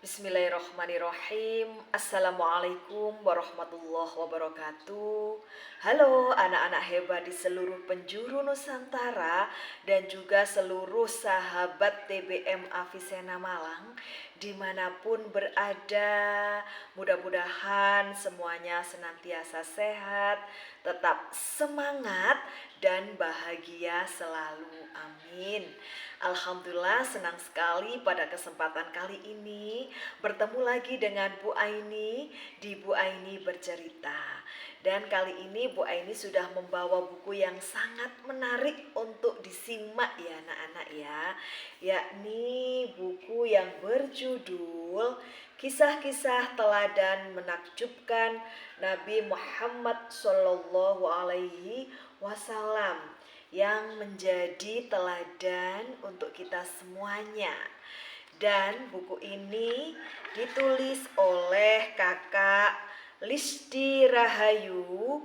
Bismillahirrahmanirrahim. Assalamualaikum warahmatullahi wabarakatuh. Halo anak-anak hebat di seluruh penjuru Nusantara dan juga seluruh sahabat TBM Avicenna Malang dimanapun berada. Mudah-mudahan semuanya senantiasa sehat, tetap semangat dan bahagia selalu. Amin. Alhamdulillah, senang sekali pada kesempatan kali ini bertemu lagi dengan Bu Aini di Bu Aini Bercerita. Dan kali ini Bu Aini sudah membawa buku yang sangat menarik untuk disimak ya anak-anak ya, yakni buku yang berjudul Kisah-kisah Teladan Menakjubkan Nabi Muhammad Sallallahu Alaihi Wasallam, yang menjadi teladan untuk kita semuanya. Dan buku ini ditulis oleh Kakak Listi Rahayu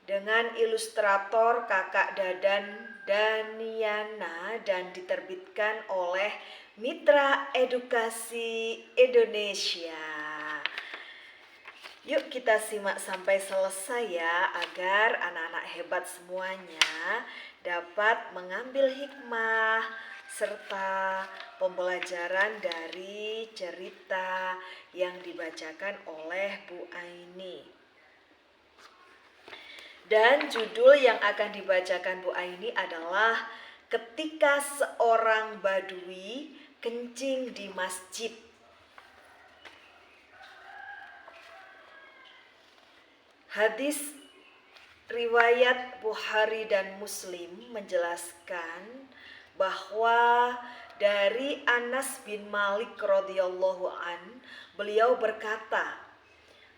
dengan ilustrator Kakak Dadan Daniana dan diterbitkan oleh Mitra Edukasi Indonesia. Yuk kita simak sampai selesai ya, agar anak-anak hebat semuanya dapat mengambil hikmah serta pembelajaran dari cerita yang dibacakan oleh Bu Aini. Dan judul yang akan dibacakan Bu Aini adalah Ketika Seorang Badui Kencing di Masjid. Hadis riwayat Bukhari dan Muslim menjelaskan bahwa dari Anas bin Malik radhiyallahu an, beliau berkata,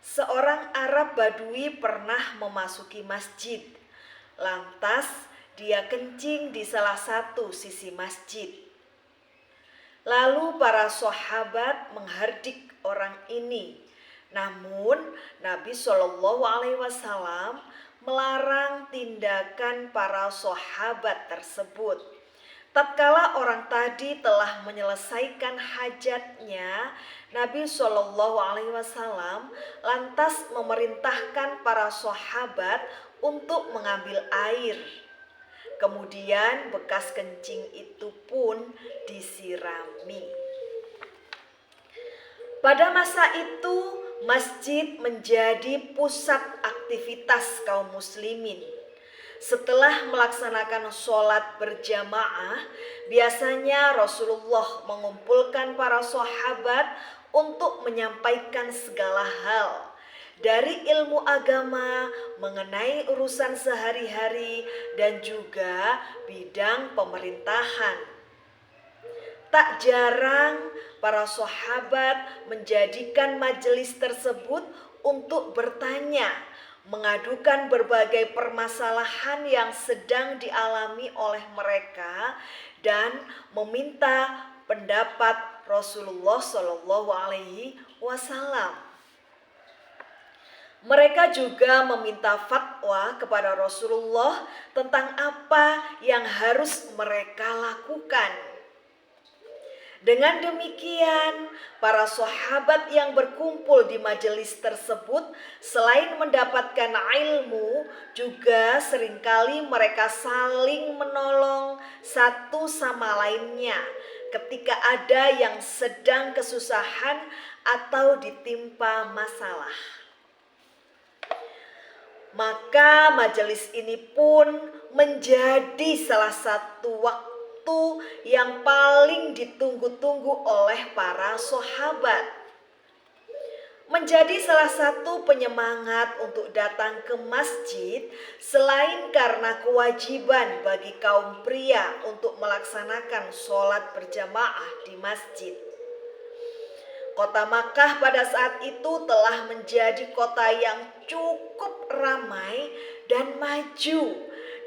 seorang Arab Badui pernah memasuki masjid. Lantas dia kencing di salah satu sisi masjid. Lalu para sahabat menghardik orang ini. Namun Nabi Shallallahu Alaihi Wasallam melarang tindakan para sahabat tersebut. Tatkala orang tadi telah menyelesaikan hajatnya, Nabi Shallallahu Alaihi Wasallam lantas memerintahkan para sahabat untuk mengambil air. Kemudian bekas kencing itu pun disirami. Pada masa itu masjid menjadi pusat aktivitas kaum muslimin. Setelah melaksanakan sholat berjamaah, biasanya Rasulullah mengumpulkan para sahabat untuk menyampaikan segala hal, dari ilmu agama, mengenai urusan sehari-hari, dan juga bidang pemerintahan. Tak jarang para sahabat menjadikan majelis tersebut untuk bertanya, mengadukan berbagai permasalahan yang sedang dialami oleh mereka, dan meminta pendapat Rasulullah Shallallahu Alaihi Wasallam. Mereka juga meminta fatwa kepada Rasulullah tentang apa yang harus mereka lakukan. Dengan demikian, para sahabat yang berkumpul di majelis tersebut selain mendapatkan ilmu, juga seringkali mereka saling menolong satu sama lainnya ketika ada yang sedang kesusahan atau ditimpa masalah. Maka majelis ini pun menjadi salah satu waktu yang paling ditunggu-tunggu oleh para sahabat. Menjadi salah satu penyemangat untuk datang ke masjid, selain karena kewajiban bagi kaum pria untuk melaksanakan sholat berjamaah di masjid. Kota Makkah pada saat itu telah menjadi kota yang cukup ramai dan maju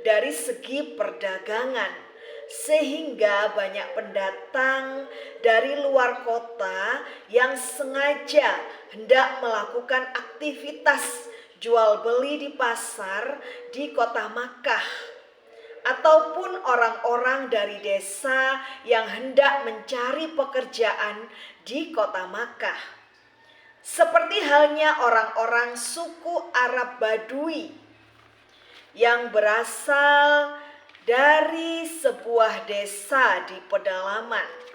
dari segi perdagangan, sehingga banyak pendatang dari luar kota yang sengaja hendak melakukan aktivitas jual beli di pasar di kota Makkah. ataupun orang-orang dari desa yang hendak mencari pekerjaan di kota Makkah. Seperti halnya orang-orang suku Arab Badui yang berasal dari sebuah desa di pedalaman.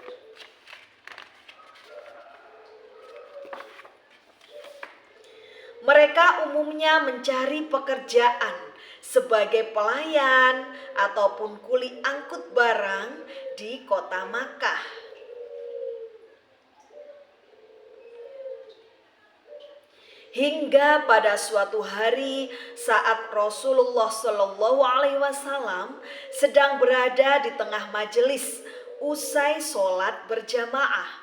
Mereka umumnya mencari pekerjaan sebagai pelayan ataupun kuli angkut barang di kota Makkah. Hingga pada suatu hari saat Rasulullah Shallallahu Alaihi Wasallam sedang berada di tengah majelis usai sholat berjamaah.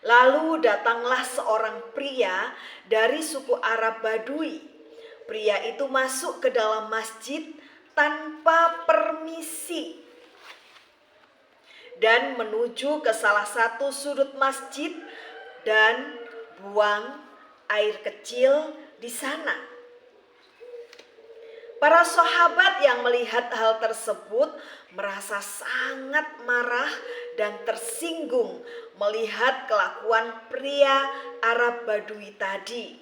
Lalu datanglah seorang pria dari suku Arab Badui. Pria itu masuk ke dalam masjid tanpa permisi dan menuju ke salah satu sudut masjid dan buang air kecil di sana. Para sahabat yang melihat hal tersebut merasa sangat marah dan tersinggung melihat kelakuan pria Arab Badui tadi.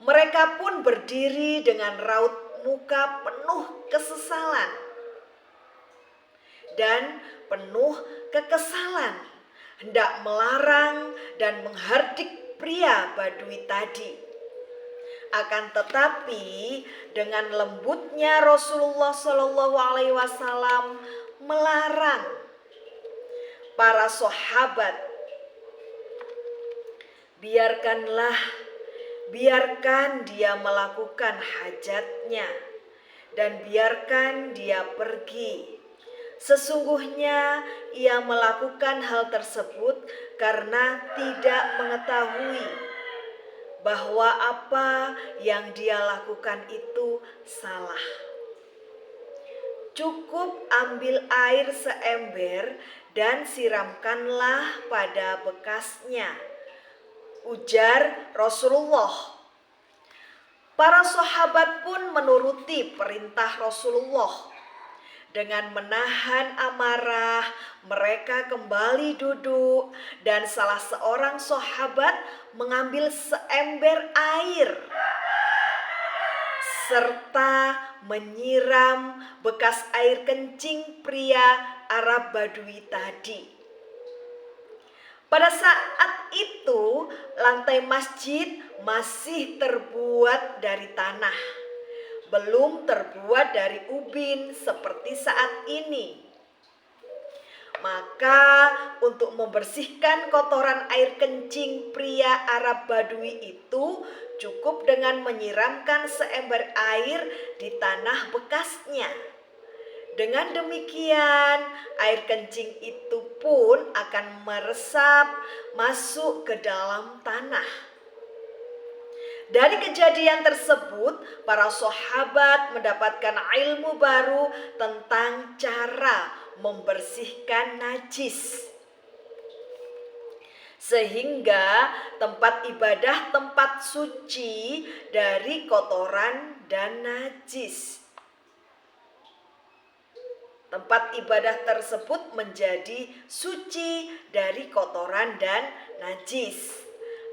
Mereka pun berdiri dengan raut muka penuh kesesalan dan penuh kekesalan, hendak melarang dan menghardik pria Badui tadi. Akan tetapi dengan lembutnya Rasulullah Shallallahu Alaihi Wasallam melarang para sahabat, biarkan dia melakukan hajatnya dan biarkan dia pergi. Sesungguhnya ia melakukan hal tersebut karena tidak mengetahui bahwa apa yang dia lakukan itu salah. Cukup ambil air seember dan siramkanlah pada bekasnya, ujar Rasulullah. Para sahabat pun menuruti perintah Rasulullah. Dengan menahan amarah, mereka kembali duduk dan salah seorang sahabat mengambil seember air serta menyiram bekas air kencing pria Arab Badui tadi. Pada saat itu, lantai masjid masih terbuat dari tanah, belum terbuat dari ubin seperti saat ini. Maka untuk membersihkan kotoran air kencing pria Arab Badui itu cukup dengan menyiramkan seember air di tanah bekasnya. Dengan demikian, air kencing itu pun akan meresap masuk ke dalam tanah. Dari kejadian tersebut, para sahabat mendapatkan ilmu baru tentang cara membersihkan najis. Sehingga tempat ibadah tempat suci dari kotoran dan najis. Tempat ibadah tersebut menjadi suci dari kotoran dan najis.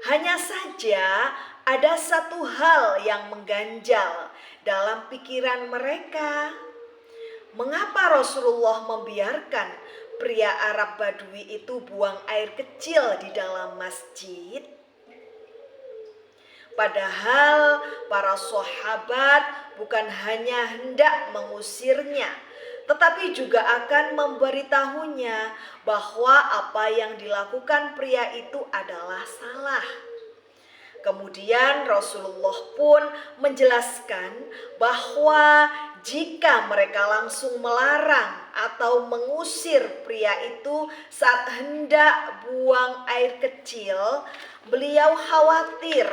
Hanya saja ada satu hal yang mengganjal dalam pikiran mereka. Mengapa Rasulullah membiarkan pria Arab Badui itu buang air kecil di dalam masjid? Padahal para sahabat bukan hanya hendak mengusirnya, tetapi juga akan memberitahunya bahwa apa yang dilakukan pria itu adalah salah. Kemudian Rasulullah pun menjelaskan bahwa jika mereka langsung melarang atau mengusir pria itu saat hendak buang air kecil, beliau khawatir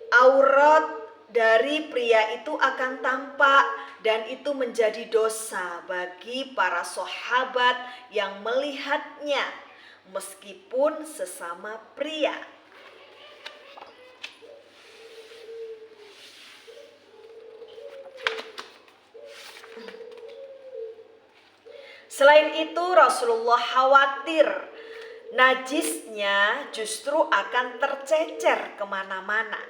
aurat dari pria itu akan tampak dan itu menjadi dosa bagi para sahabat yang melihatnya meskipun sesama pria. Selain itu Rasulullah khawatir najisnya justru akan tercecer kemana-mana,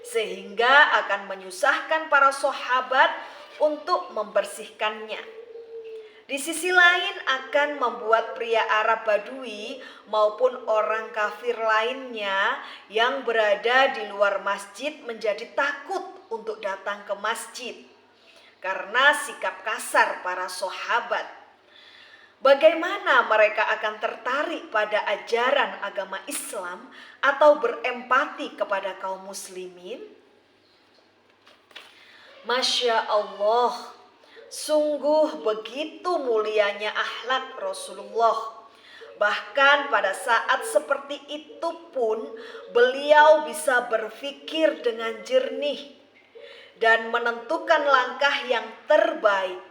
sehingga akan menyusahkan para sahabat untuk membersihkannya. Di sisi lain akan membuat pria Arab Badui maupun orang kafir lainnya yang berada di luar masjid menjadi takut untuk datang ke masjid karena sikap kasar para sahabat. Bagaimana mereka akan tertarik pada ajaran agama Islam atau berempati kepada kaum muslimin? Masya Allah, sungguh begitu mulianya akhlak Rasulullah. Bahkan pada saat seperti itu pun beliau bisa berpikir dengan jernih dan menentukan langkah yang terbaik.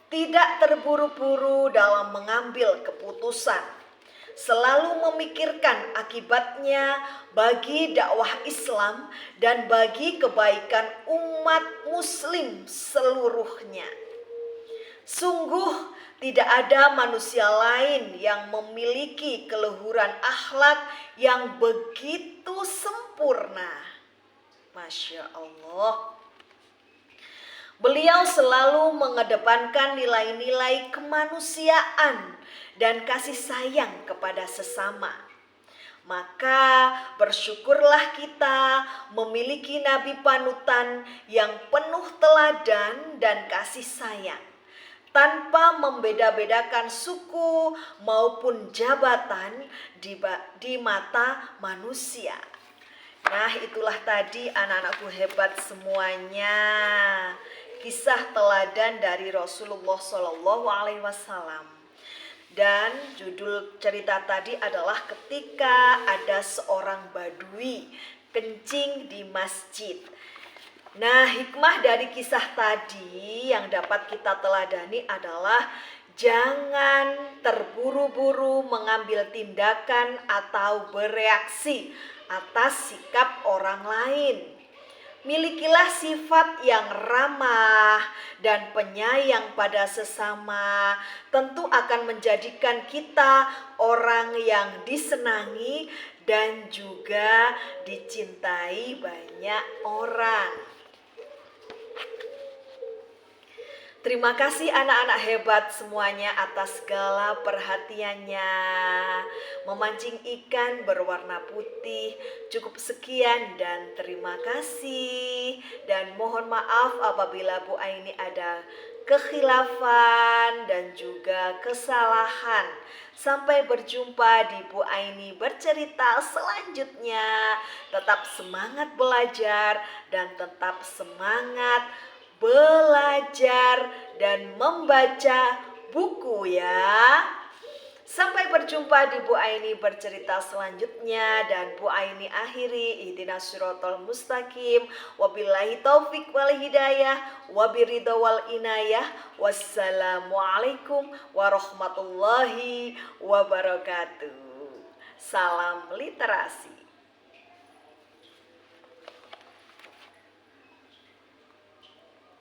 Tidak terburu-buru dalam mengambil keputusan, selalu memikirkan akibatnya bagi dakwah Islam dan bagi kebaikan umat muslim seluruhnya. Sungguh tidak ada manusia lain yang memiliki keluhuran akhlak yang begitu sempurna. Masya Allah. Beliau selalu mengedepankan nilai-nilai kemanusiaan dan kasih sayang kepada sesama. Maka bersyukurlah kita memiliki nabi panutan yang penuh teladan dan kasih sayang, tanpa membeda-bedakan suku maupun jabatan di mata manusia. Nah, itulah tadi anak-anakku hebat semuanya, kisah teladan dari Rasulullah SAW. Dan judul cerita tadi adalah ketika ada seorang badui kencing di masjid. Nah, hikmah dari kisah tadi yang dapat kita teladani adalah jangan terburu-buru mengambil tindakan atau bereaksi atas sikap orang lain. Milikilah sifat yang ramah dan penyayang pada sesama, tentu akan menjadikan kita orang yang disenangi dan juga dicintai banyak orang. Terima kasih anak-anak hebat semuanya atas segala perhatiannya. Memancing ikan berwarna putih. Cukup sekian dan terima kasih. Dan mohon maaf apabila Bu Aini ada kekhilafan dan juga kesalahan. Sampai berjumpa di Bu Aini bercerita selanjutnya. Tetap semangat belajar dan tetap semangat belajar dan membaca buku ya. Sampai berjumpa di Bu Aini bercerita selanjutnya, dan Bu Aini akhiri ihdinas siratal mustaqim, wabillahi taufik wal hidayah, wabiridha wal inayah. Wassalamualaikum warahmatullahi wabarakatuh. Salam literasi.